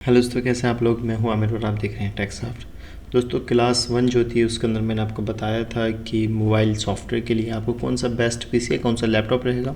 Hello दोस्तों, कैसे हैं आप लोग। मैं हूं आमिर और आप देख रहे हैं टेक्सॉफ्ट। दोस्तों, क्लास 1 जो थी उसके अंदर मैंने आपको बताया था कि मोबाइल सॉफ्टवेयर के लिए आपको कौन सा बेस्ट पीसी है, कौन सा लैपटॉप रहेगा।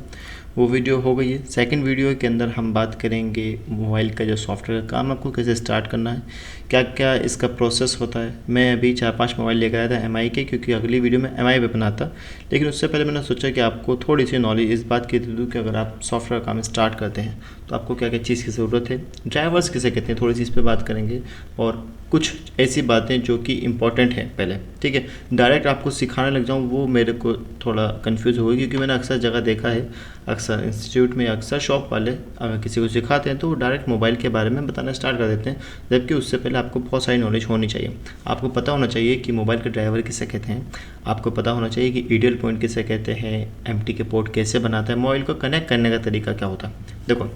वो वीडियो हो गई है। सेकंड वीडियो के अंदर हम बात करेंगे मोबाइल का जो सॉफ्टवेयर का काम आपको कैसे स्टार्ट करना है, क्या क्या इसका प्रोसेस होता है। मैं अभी 4-5 मोबाइल लेकर आया था एमआई के, क्योंकि अगली वीडियो में एमआई पे बनाता। लेकिन उससे पहले मैंने सोचा कि आपको थोड़ी सी नॉलेज इस बात की दे दूँ कि अगर आप सॉफ्टवेयर काम स्टार्ट करते हैं तो आपको क्या क्या चीज़ की ज़रूरत है, ड्राइवर्स किसे कहते हैं, थोड़ी सी इस पर बात करेंगे और कुछ ऐसी बातें जो कि इम्पॉर्टेंट हैं पहले। ठीक है, डायरेक्ट आपको सिखाने लग जाऊँ वो मेरे को थोड़ा कंफ्यूज होगी, क्योंकि मैंने अक्सर जगह देखा है, अक्सर इंस्टीट्यूट में अक्सर शॉप वाले अगर किसी को सिखाते हैं तो वो डायरेक्ट मोबाइल के बारे में बताना स्टार्ट कर देते हैं, जबकि उससे पहले आपको बहुत सारी नॉलेज होनी चाहिए। आपको पता होना चाहिए कि मोबाइल के ड्राइवर किसे कहते हैं, आपको पता होना चाहिए कि ईडियल पॉइंट किसे कहते हैं, एमटी के पोर्ट कैसे बनाता है, मोबाइल को कनेक्ट करने का तरीका क्या होता है। देखो,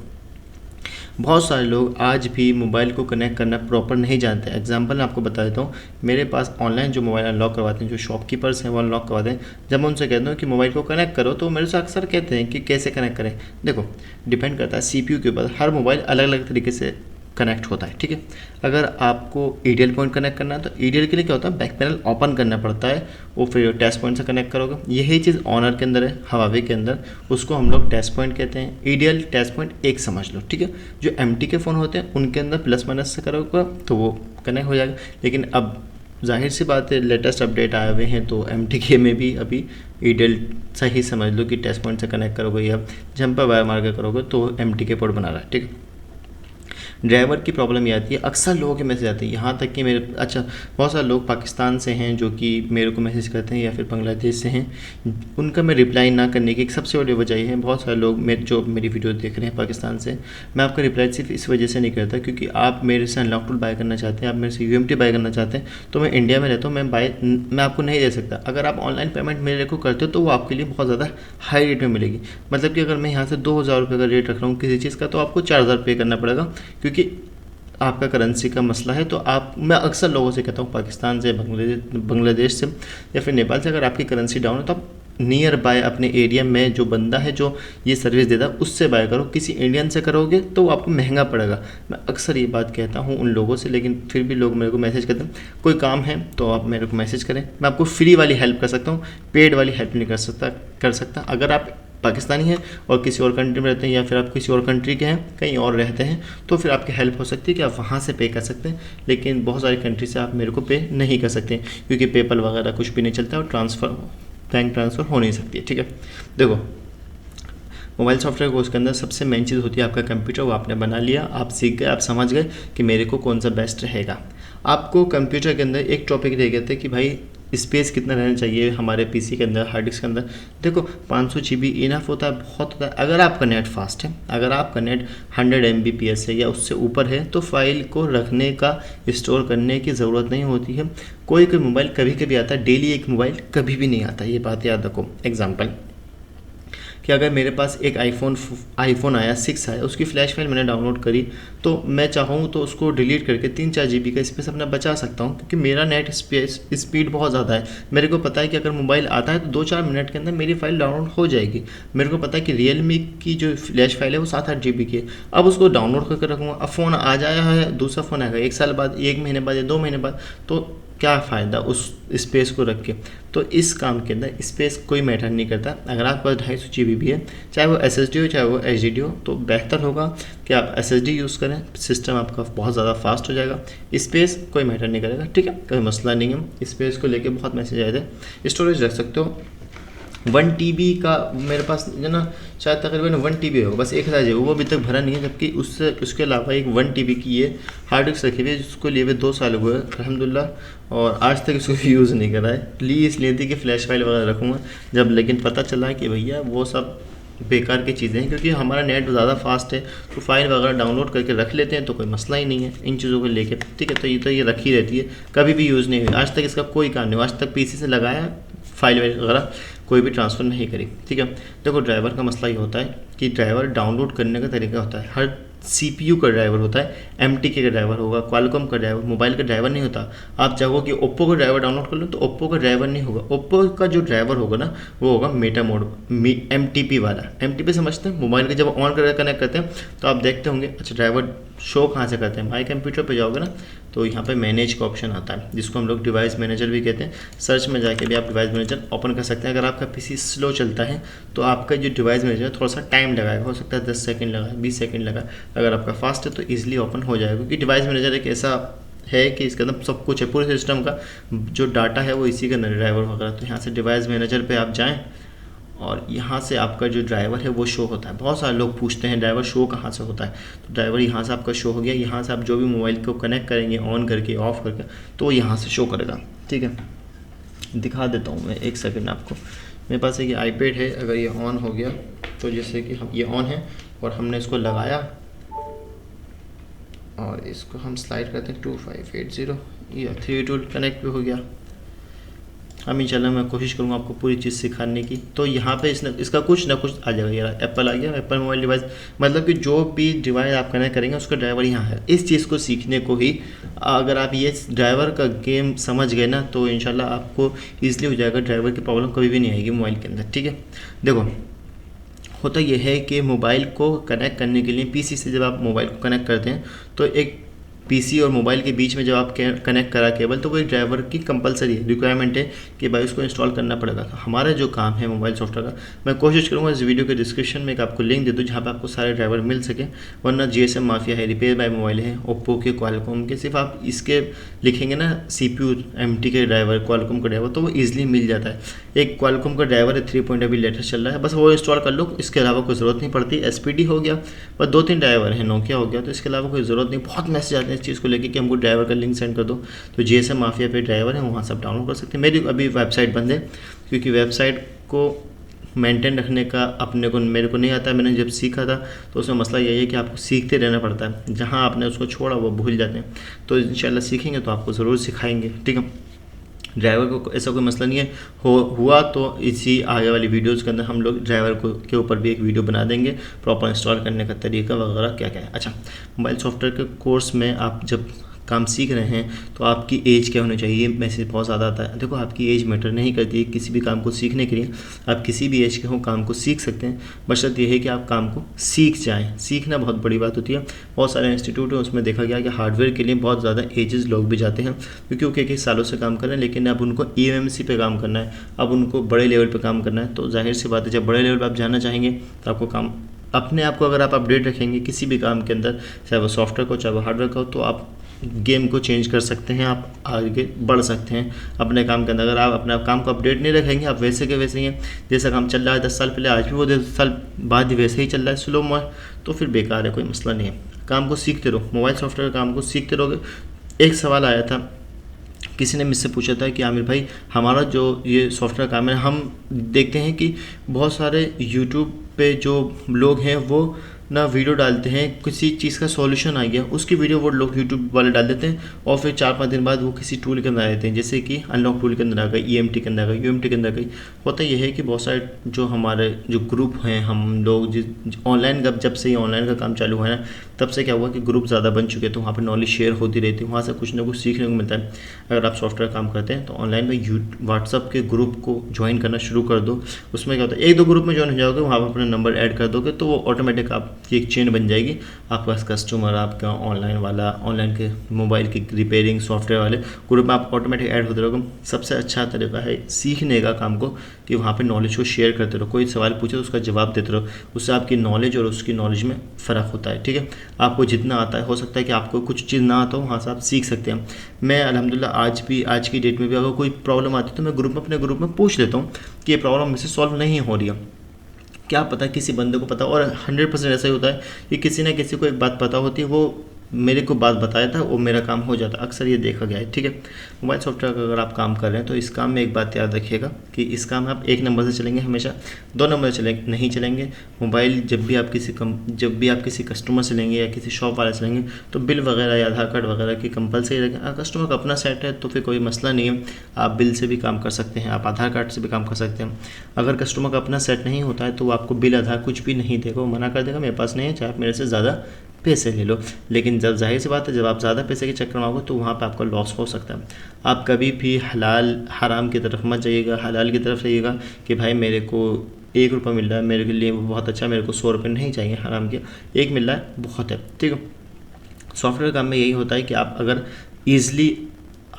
बहुत सारे लोग आज भी मोबाइल को कनेक्ट करना प्रॉपर नहीं जानते। एग्जांपल मैं आपको बता देता हूँ, मेरे पास ऑनलाइन जो मोबाइल अनलॉक करवाते हैं, जो शॉपकीपर्स हैं वो अनलॉक करवाते हैं, जब मैं उनसे कहता हूँ कि मोबाइल को कनेक्ट करो तो मेरे से अक्सर कहते हैं कि कैसे कनेक्ट करें। देखो, डिपेंड करता है सीपीयू के ऊपर, हर मोबाइल अलग अलग तरीके से कनेक्ट होता है। ठीक है, अगर आपको ईडियल पॉइंट कनेक्ट करना है तो ईडियल के लिए क्या होता है, बैक पैनल ओपन करना पड़ता है, वो फिर टच पॉइंट से कनेक्ट करोगे। यही चीज़ ऑनर के अंदर है, हवावे के अंदर, उसको हम लोग टच पॉइंट कहते हैं। ईडियल टच पॉइंट एक समझ लो। ठीक है, जो एमटी के फ़ोन होते हैं उनके अंदर प्लस माइनस से करोगे तो वो कनेक्ट हो जाएगा। लेकिन अब जाहिर सी बात है, लेटेस्ट अपडेट आए हुए हैं तो एमटी के में भी अभी ईडियल सही समझ लो कि टच पॉइंट से कनेक्ट करोगे या जंपर वायर मार के करोगे तो एमटी के पोर्ट बना रहा है। ठीक है, ड्राइवर की प्रॉब्लम ये आती है, अक्सर लोगों के मैसेज आते हैं, यहाँ तक कि मेरे बहुत सारे लोग पाकिस्तान से हैं जो कि मेरे को मैसेज करते हैं या फिर बांग्लादेश से हैं, उनका मैं रिप्लाई ना करने की एक सबसे बड़ी वजह है, बहुत सारे लोग जो मेरी वीडियो देख रहे हैं पाकिस्तान से, मैं आपका रिप्लाई सिर्फ इस वजह से नहीं करता क्योंकि आप मेरे से अनलॉक टूल बाय करना चाहते हैं, आप मेरे से यूएमटी बाय करना चाहते हैं, तो मैं इंडिया में रहता हूँ, मैं आपको नहीं दे सकता। अगर आप ऑनलाइन पेमेंट मेरे को करते हो तो वो आपके लिए बहुत ज़्यादा हाई रेट में मिलेगी। मतलब कि अगर मैं यहाँ से 2000 रुपये का रेट रख रहा हूँ किसी चीज़ का, तो आपको 4000 पे करना पड़ेगा, क्योंकि आपका करेंसी का मसला है। तो मैं अक्सर लोगों से कहता हूँ पाकिस्तान से, बांग्लादेश से या फिर नेपाल से, अगर आपकी करेंसी डाउन है तो आप नियर बाय अपने एरिया में जो बंदा है जो ये सर्विस देता है उससे बाय करो। किसी इंडियन से करोगे तो वो आपको महंगा पड़ेगा। मैं अक्सर ये बात कहता हूँ उन लोगों से, लेकिन फिर भी लोग मेरे को मैसेज करते हैं। कोई काम है तो आप मेरे को मैसेज करें, मैं आपको फ्री वाली हेल्प कर सकता हूँ, पेड वाली हेल्प नहीं कर सकता। अगर आप पाकिस्तानी हैं और किसी और कंट्री में रहते हैं या फिर आप किसी और कंट्री के हैं, कहीं और रहते हैं, तो फिर आपकी हेल्प हो सकती है कि आप वहाँ से पे कर सकते हैं। लेकिन बहुत सारी कंट्री से आप मेरे को पे नहीं कर सकते क्योंकि पेपल वगैरह कुछ भी नहीं चलता और बैंक ट्रांसफ़र हो नहीं सकती है। ठीक है, देखो, मोबाइल सॉफ्टवेयर कोर्स के अंदर सबसे मेन चीज़ होती है आपका कंप्यूटर। वो आपने बना लिया, आप सीख गए, आप समझ गए कि मेरे को कौन सा बेस्ट रहेगा। आपको कंप्यूटर के अंदर एक टॉपिक रह गया था कि भाई स्पेस कितना रहना चाहिए हमारे पीसी के अंदर, हार्ड डिस्क के अंदर। देखो, 500 GB इनफ होता है, बहुत होता है। अगर आपका नेट फास्ट है, अगर आपका नेट 100 Mbps है या उससे ऊपर है, तो फाइल को रखने का, स्टोर करने की ज़रूरत नहीं होती है। कोई मोबाइल कभी कभी आता है, डेली एक मोबाइल कभी भी नहीं आता, ये बात याद रखो। एग्जाम्पल कि अगर मेरे पास एक आईफोन आया 6 आया, उसकी फ्लैश फाइल मैंने डाउनलोड करी, तो मैं चाहूँ तो उसको डिलीट करके 3-4 GB का स्पेस अपना बचा सकता हूँ, क्योंकि मेरा नेट स्पीड बहुत ज़्यादा है। मेरे को पता है कि अगर मोबाइल आता है तो 2-4 मिनट के अंदर मेरी फाइल डाउनलोड हो जाएगी। मेरे को पता है कि रियलमी की जो फ्लैश फाइल है वो 7-8 GB की है। अब उसको डाउनलोड करके रखूँगा, अब फ़ोन आ जाया है, दूसरा फ़ोन आएगा 1 साल बाद, 1 महीने बाद या 2 महीने बाद, तो क्या फ़ायदा उस स्पेस को रख के। तो इस काम के अंदर स्पेस कोई मैटर नहीं करता। अगर आपके पास 250 GB भी है, चाहे वो SSD हो चाहे वो HDD हो, तो बेहतर होगा कि आप SSD यूज़ करें, सिस्टम आपका बहुत ज़्यादा फास्ट हो जाएगा। स्पेस कोई मैटर नहीं करेगा। ठीक है, कोई मसला नहीं है। स्पेस को लेके बहुत मैसेज आए थे। स्टोरेज रख सकते हो 1 TB का, मेरे पास जो ना शायद तकरीबन 1 TB होगा, बस 1000 है, वो अभी तक भरा नहीं है। जबकि उसके अलावा एक 1 TB की ये हार्ड डिस्क रखी हुई है, जिसको लिए हुए 2 साल हुए अल्हम्दुलिल्लाह, और आज तक इसको यूज़ नहीं करा है। इसलिए थी कि फ़्लैश फाइल वगैरह रखूँगा जब, लेकिन पता चला कि भैया वो सब बेकार की चीज़ें हैं, क्योंकि हमारा नेट ज़्यादा फास्ट है तो फाइल वगैरह डाउनलोड करके रख लेते हैं, तो कोई मसला ही नहीं है इन चीज़ों को लेके। ठीक है, तो ये रखी रहती है, कभी भी यूज़ नहीं हुई आज तक, इसका कोई काम नहीं, आज तक पीसी से लगाया, फाइल वगैरह कोई भी ट्रांसफ़र नहीं करी। ठीक है, देखो, ड्राइवर का मसला ये होता है कि ड्राइवर डाउनलोड करने का तरीका होता है। हर CPU का ड्राइवर होता है, MTK का ड्राइवर होगा, क्वालकॉम का ड्राइवर, मोबाइल का ड्राइवर नहीं होता। आप चाहो कि ओप्पो का ड्राइवर डाउनलोड कर लो तो ओप्पो का ड्राइवर नहीं होगा। ओप्पो का जो ड्राइवर होगा ना, वो होगा मेटा मोड, MTP वाला। MTP समझते हैं, मोबाइल के जब ऑन करके कनेक्ट करते हैं तो आप देखते होंगे, अच्छा ड्राइवर शो कहाँ से करते हैं, माई कंप्यूटर पे जाओगे ना तो यहाँ पे मैनेज का ऑप्शन आता है, जिसको हम लोग डिवाइस मैनेजर भी कहते हैं। सर्च में जाके भी आप डिवाइस मैनेजर ओपन कर सकते हैं। अगर आपका पीसी स्लो चलता है तो आपका जो डिवाइस मैनेजर है थोड़ा सा टाइम लगाएगा, हो सकता है 10 सेकंड लगाए, 20 सेकंड लगाए। अगर आपका फास्ट है तो ईजिली ओपन हो जाएगा, क्योंकि डिवाइस मैनेजर एक ऐसा है कि इसके अंदर सब कुछ है, पूरे सिस्टम का जो डाटा है वो इसी के अंदर, ड्राइवर वगैरह। तो यहाँ से डिवाइस मैनेजर पे आप जाएं और यहाँ से आपका जो ड्राइवर है वो शो होता है। बहुत सारे लोग पूछते हैं ड्राइवर शो कहाँ से होता है, तो ड्राइवर यहाँ से आपका शो हो गया। यहाँ से आप जो भी मोबाइल को कनेक्ट करेंगे ऑन करके ऑफ करके तो यहाँ से शो करेगा। ठीक है, दिखा देता हूँ मैं, एक सेकेंड आपको। मेरे पास एक आईपैड है, अगर ये ऑन हो गया तो जैसे कि हम ये ऑन है और हमने इसको लगाया और इसको हम स्लाइड करते हैं 2580, ये 3 टूल कनेक्ट भी हो गया। हम इंशाल्लाह मैं कोशिश करूँगा आपको पूरी चीज़ सिखाने की। तो यहाँ पे इसका कुछ ना कुछ आ जाएगा। यार एप्पल आ गया, एप्पल मोबाइल डिवाइस, मतलब कि जो भी डिवाइस आप कनेक्ट करेंगे उसका ड्राइवर यहाँ है। इस चीज़ को सीखने को ही अगर आप ये ड्राइवर का गेम समझ गए ना तो इंशाल्लाह आपको ईजिली हो जाएगा, ड्राइवर की प्रॉब्लम कभी भी नहीं आएगी मोबाइल के अंदर। ठीक है, देखो होता यह है कि मोबाइल को कनेक्ट करने के लिए पीसी से जब आप मोबाइल को कनेक्ट करते हैं तो एक पीसी और मोबाइल के बीच में जब आप कनेक्ट करा केबल तो वो एक ड्राइवर की कंपलसरी है, रिक्वायरमेंट है कि भाई उसको इंस्टॉल करना पड़ेगा। तो हमारा जो काम है मोबाइल सॉफ्टवेयर का, मैं कोशिश करूँगा इस वीडियो के डिस्क्रिप्शन में एक आपको लिंक दे दूँ जहाँ पे आपको सारे ड्राइवर मिल सके। वरना जीएसएम माफिया है, रिपेयर बाय मोबाइल है, ओप्पो के, क्वालकॉम के, सिर्फ आप इसके लिखेंगे ना CPU MT के ड्राइवर, क्वालकॉम का ड्राइवर, तो वो ईजिली मिल जाता है। एक क्वालकॉम का ड्राइवर है 3 अभी लेटेस्ट चल रहा है, बस वो इंस्टॉल कर लो, इसके अलावा कोई ज़रूरत नहीं पड़ती। SPD हो गया, बस 2-3 ड्राइवर है, नोकिया हो गया, तो इसके अलावा कोई ज़रूरत नहीं। बहुत मैसेज आते हैं इस चीज़ को लेके कि हमको ड्राइवर का लिंक सेंड कर दो, तो जीएसएम माफिया पे ड्राइवर है, वहाँ से आप डाउनलोड कर सकते हैं। मेरी अभी वेबसाइट बंद है क्योंकि वेबसाइट को मेंटेन रखने का मेरे को नहीं आता है। मैंने जब सीखा था तो उसमें मसला यही है कि आपको सीखते रहना पड़ता है, जहाँ आपने उसको छोड़ा वो भूल जाते हैं। तो इंशाल्लाह सीखेंगे तो आपको ज़रूर सिखाएंगे। ठीक है, ड्राइवर को ऐसा कोई मसला नहीं है, हुआ तो इसी आगे वाली वीडियोज़ के अंदर हम लोग ड्राइवर को के ऊपर भी एक वीडियो बना देंगे, प्रॉपर इंस्टॉल करने का तरीका वगैरह क्या क्या है। अच्छा, मोबाइल सॉफ्टवेयर के कोर्स में आप जब काम सीख रहे हैं तो आपकी एज क्या होनी चाहिए, मैसेज बहुत ज़्यादा आता है। देखो आपकी एज मैटर नहीं करती है किसी भी काम को सीखने के लिए, आप किसी भी एज के हो काम को सीख सकते हैं, बशर्त यह है कि आप काम को सीख जाएं। सीखना बहुत बड़ी बात होती है। बहुत सारे इंस्टीट्यूट हैं उसमें देखा गया कि हार्डवेयर के लिए बहुत ज़्यादा एजेस लोग भी जाते हैं, क्योंकि वो कई सालों से काम कर रहे हैं, लेकिन अब उनको EMC पे काम करना है, अब उनको बड़े लेवल पर काम करना है। तो जाहिर सी बात है जब बड़े लेवल पर आप जाना चाहेंगे तो आपको काम अपने आप को अगर आप अपडेट रखेंगे किसी भी काम के अंदर, चाहे वो सॉफ्टवेयर को चाहे वो हार्डवेयर का हो, तो आप गेम को चेंज कर सकते हैं, आप आगे बढ़ सकते हैं अपने काम के अंदर। अगर आप अपने काम को अपडेट नहीं रखेंगे, आप वैसे के वैसे ही हैं, जैसा काम चल रहा है 10 साल पहले आज भी वो 10 साल बाद वैसे ही चल रहा है स्लो मोर, तो फिर बेकार है, कोई मसला नहीं है। काम को सीखते रहो, मोबाइल सॉफ्टवेयर काम को सीखते रहोगे। एक सवाल आया था, किसी ने मुझसे पूछा था कि आमिर भाई हमारा जो ये सॉफ्टवेयर काम है, हम देखते हैं कि बहुत सारे यूट्यूब पे जो लोग हैं वो ना वीडियो डालते हैं, किसी चीज़ का सॉल्यूशन आ गया उसकी वीडियो वो लोग यूट्यूब वाले डाल देते हैं और फिर 4-5 दिन बाद वो किसी टूल के अंदर आ जाते हैं, जैसे कि अनलॉक टूल के अंदर आ गई, EMT के अंदर आ गई, UMT के अंदर आ गई। होता यह है कि बहुत सारे जो हमारे जो ग्रुप हैं, हम लोग जिस ऑनलाइन जब से ही ऑनलाइन का काम चालू है ना, तब से क्या हुआ कि ग्रुप ज़्यादा बन चुके हैं, तो वहाँ पर नॉलेज शेयर होती रहती है, वहाँ से कुछ ना कुछ सीखने को मिलता है। अगर आप सॉफ्टवेयर काम करते हैं तो ऑनलाइन में व्हाट्सअप के ग्रुप को ज्वाइन करना शुरू कर दो। उसमें क्या होता है, 1-2 ग्रुप में ज्वाइन हो जाओगे, वहाँ पर अपना नंबर ऐड कर दोगे तो वो ऑटोमेटिक आपकी एक चेन बन जाएगी। आपके पास कस्टमर, आपका ऑनलाइन वाला, ऑनलाइन के मोबाइल की रिपेयरिंग सॉफ्टवेयर वाले ग्रुप में आप ऑटोमेटिक ऐड होते रहोगे। सबसे अच्छा तरीका है सीखने का काम को कि वहाँ पे नॉलेज को शेयर करते रहो, कोई सवाल पूछे तो उसका जवाब देते रहो, उससे आपकी नॉलेज और उसकी नॉलेज में फ़र्क होता है। ठीक है, आपको जितना आता है, हो सकता है कि आपको कुछ चीज़ ना आता हो, वहाँ से आप सीख सकते हैं। मैं अल्हम्दुलिल्लाह आज की डेट में भी अगर कोई प्रॉब्लम आती है तो मैं अपने ग्रुप में पूछ लेता हूँ कि ये प्रॉब्लम मुझसे सॉल्व नहीं हो रही है, क्या पता किसी बंदे को पता। और 100% ऐसा ही होता है कि किसी न किसी को एक बात पता होती है, वो मेरे को बात बताया था, वो मेरा काम हो जाता, अक्सर ये देखा गया है। ठीक है, मोबाइल सॉफ्टवेयर का अगर आप काम कर रहे हैं तो इस काम में एक बात याद रखिएगा कि इस काम में आप 1 नंबर से चलेंगे, हमेशा 2 नंबर से नहीं चलेंगे। मोबाइल जब भी आप किसी कस्टमर से लेंगे या किसी शॉप वाले से लेंगे तो बिल वगैरह या आधार कार्ड वगैरह की कंपलसरी रखें। अगर कस्टमर का अपना सेट है तो फिर कोई मसला नहीं है, आप बिल से भी काम कर सकते हैं, आप आधार कार्ड से भी काम कर सकते हैं। अगर कस्टमर का अपना सेट नहीं होता है तो वो आपको बिल आधार कुछ भी नहीं देगा, वो मना कर देगा, मेरे पास नहीं है, चाहे आप मेरे से ज़्यादा पैसे ले लो। लेकिन जब जाहिर सी बात है जब आप ज़्यादा पैसे के चक्कर में आओगे तो वहाँ पे आपका लॉस हो सकता है। आप कभी भी हलाल हराम की तरफ मत जाइएगा, हलाल की तरफ जाइएगा कि भाई मेरे को 1 रुपया मिल रहा है, मेरे के लिए बहुत अच्छा, मेरे को 100 रुपये नहीं चाहिए हराम के, 1 मिल रहा है बहुत है। ठीक है, सॉफ्टवेयर काम में यही होता है कि आप अगर ईज़िली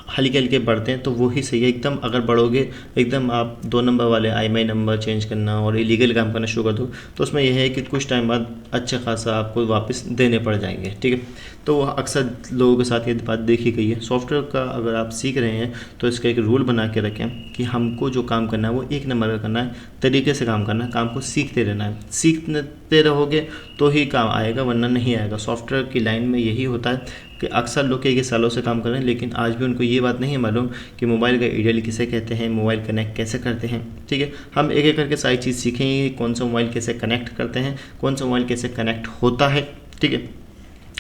हल्के हल्के बढ़ते हैं तो वो ही सही है। एकदम अगर बढ़ोगे, एकदम आप 2 नंबर वाले IMEI नंबर चेंज करना और इलीगल काम करना शुरू कर दो, तो उसमें यह है कि कुछ टाइम बाद अच्छा खासा आपको वापस देने पड़ जाएंगे, ठीक है। तो वो अक्सर लोगों के साथ ये बात देखी गई है। सॉफ्टवेयर का अगर आप सीख रहे हैं तो इसका एक रूल बना के रखें कि हमको जो काम करना है वो 1 नंबर का करना है, तरीके से काम करना है, काम को सीखते रहना है। सीखते रहोगे तो ही काम आएगा, वरना नहीं आएगा। सॉफ्टवेयर की लाइन में यही होता है कि अक्सर लोग कई सालों से काम कर रहे हैं, लेकिन आज भी उनको ये बात नहीं है मालूम कि मोबाइल का आइडियल किसे कहते हैं, मोबाइल कनेक्ट कैसे करते हैं, ठीक है। हम एक एक करके सारी चीज़ सीखेंगे, कौन सा मोबाइल कैसे कनेक्ट करते हैं, कौन सा मोबाइल कैसे कनेक्ट होता है, ठीक है।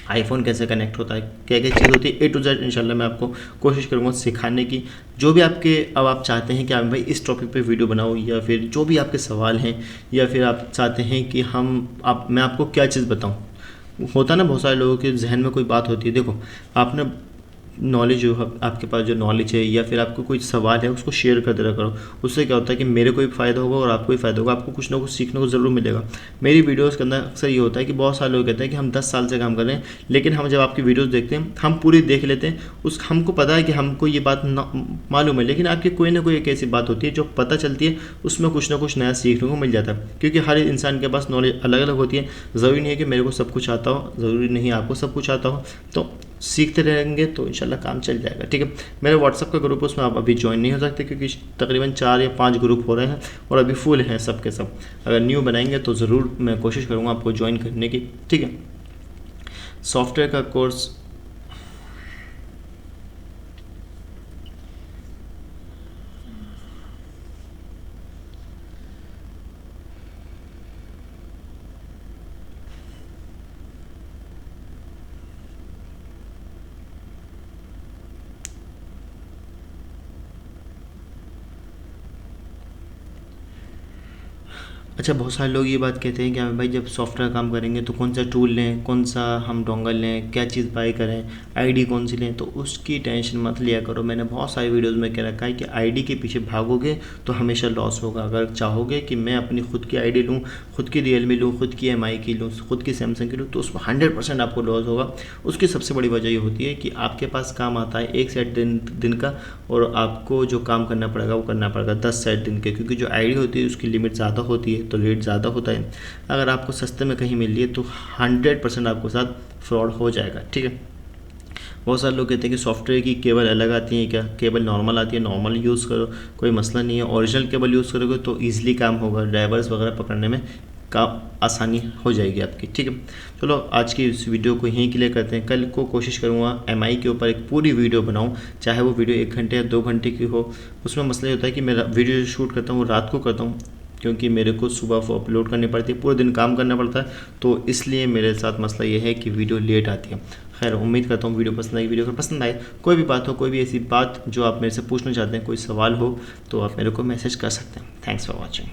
आईफोन कैसे कनेक्ट होता है, क्या क्या चीज़ होती है, A to Z इंशाल्लाह मैं आपको कोशिश करूँगा सिखाने की। जो भी आपके अब आप चाहते हैं कि आप भाई इस टॉपिक पे वीडियो बनाओ, या फिर जो भी आपके सवाल हैं, या फिर आप चाहते हैं कि मैं आपको क्या चीज़ बताऊँ। होता ना, बहुत सारे लोगों के जहन में कोई बात होती है। देखो, आपने नॉलेज जो आपके पास जो नॉलेज है, या फिर आपको कोई सवाल है, उसको शेयर करते रहा करो। उससे क्या होता है कि मेरे को भी फ़ायदा होगा और आपको भी फ़ायदा होगा, आपको कुछ ना कुछ सीखने को ज़रूर मिलेगा। मेरी वीडियोस के अंदर अक्सर ये होता है कि बहुत सारे लोग कहते हैं कि हम 10 साल से काम कर रहे हैं, लेकिन हम जब आपकी वीडियोस देखते हैं, हम पूरी देख लेते हैं, हमको पता है कि हमको ये बात मालूम है, लेकिन आपकी कोई ना कोई एक ऐसी बात होती है जो पता चलती है, उसमें कुछ ना कुछ नया सीखने को मिल जाता है। क्योंकि हर इंसान के पास नॉलेज अलग अलग होती है। ज़रूरी नहीं है कि मेरे को सब कुछ आता हो, ज़रूरी नहीं है आपको सब कुछ आता हो। तो सीखते रहेंगे तो इंशाल्लाह काम चल जाएगा, ठीक है। मेरे व्हाट्सअप का ग्रुप, उसमें आप अभी ज्वाइन नहीं हो सकते क्योंकि तकरीबन 4 या 5 ग्रुप हो रहे हैं और अभी फुल हैं सब के सब। अगर न्यू बनाएंगे तो ज़रूर मैं कोशिश करूँगा आपको ज्वाइन करने की, ठीक है। सॉफ्टवेयर का कोर्स अच्छा, बहुत सारे लोग ये बात कहते हैं कि हाँ भाई, जब सॉफ्टवेयर काम करेंगे तो कौन सा टूल लें, कौन सा हम डोंगल लें, क्या चीज़ बाय करें, आईडी कौन सी लें। तो उसकी टेंशन मत लिया करो। मैंने बहुत सारी वीडियोस में कह रखा है कि आईडी के पीछे भागोगे तो हमेशा लॉस होगा। अगर चाहोगे कि मैं अपनी खुद की आईडी लूँ, खुद की रियलमी लूँ, खुद की MI की लूँ, खुद की सैमसंग की लूँ, तो उसमें 100% आपको लॉस होगा। उसकी सबसे बड़ी वजह ये होती है कि आपके पास काम आता है 1 सेट दिन का, और आपको जो काम करना पड़ेगा वो करना पड़ेगा 10 सेट दिन के, क्योंकि जो आईडी होती है उसकी लिमिट ज़्यादा होती है, तो रेट ज़्यादा होता है। अगर आपको सस्ते में कहीं मिल रही है तो 100% आपके साथ फ्रॉड हो जाएगा, ठीक है। बहुत सारे लोग कहते हैं कि सॉफ्टवेयर की केबल अलग आती है क्या, केबल नॉर्मल आती है, नॉर्मल यूज़ करो, कोई मसला नहीं है। ओरिजिनल केबल यूज़ करोगे तो ईजिली काम होगा, ड्राइवर्स वगैरह पकड़ने में आसानी हो जाएगी आपकी, ठीक है। चलो, आज की इस वीडियो को यहीं क्लियर करते हैं। कल को कोशिश करूँगा MI के ऊपर एक पूरी वीडियो बनाऊँ, चाहे वो वीडियो 1 घंटे या 2 घंटे की हो। उसमें मसला ये होता है कि मेरा वीडियो जो शूट करता हूँ वो रात को करता हूँ, क्योंकि मेरे को सुबह अपलोड करनी पड़ती है, पूरे दिन काम करना पड़ता है, तो इसलिए मेरे साथ मसला ये है कि वीडियो लेट आती है। खैर, उम्मीद करता हूँ वीडियो पसंद आई। वीडियो अगर पसंद आए, कोई भी बात हो, कोई भी ऐसी बात जो आप मेरे से पूछना चाहते हैं, कोई सवाल हो, तो आप मेरे को मैसेज कर सकते हैं। Thanks for watching.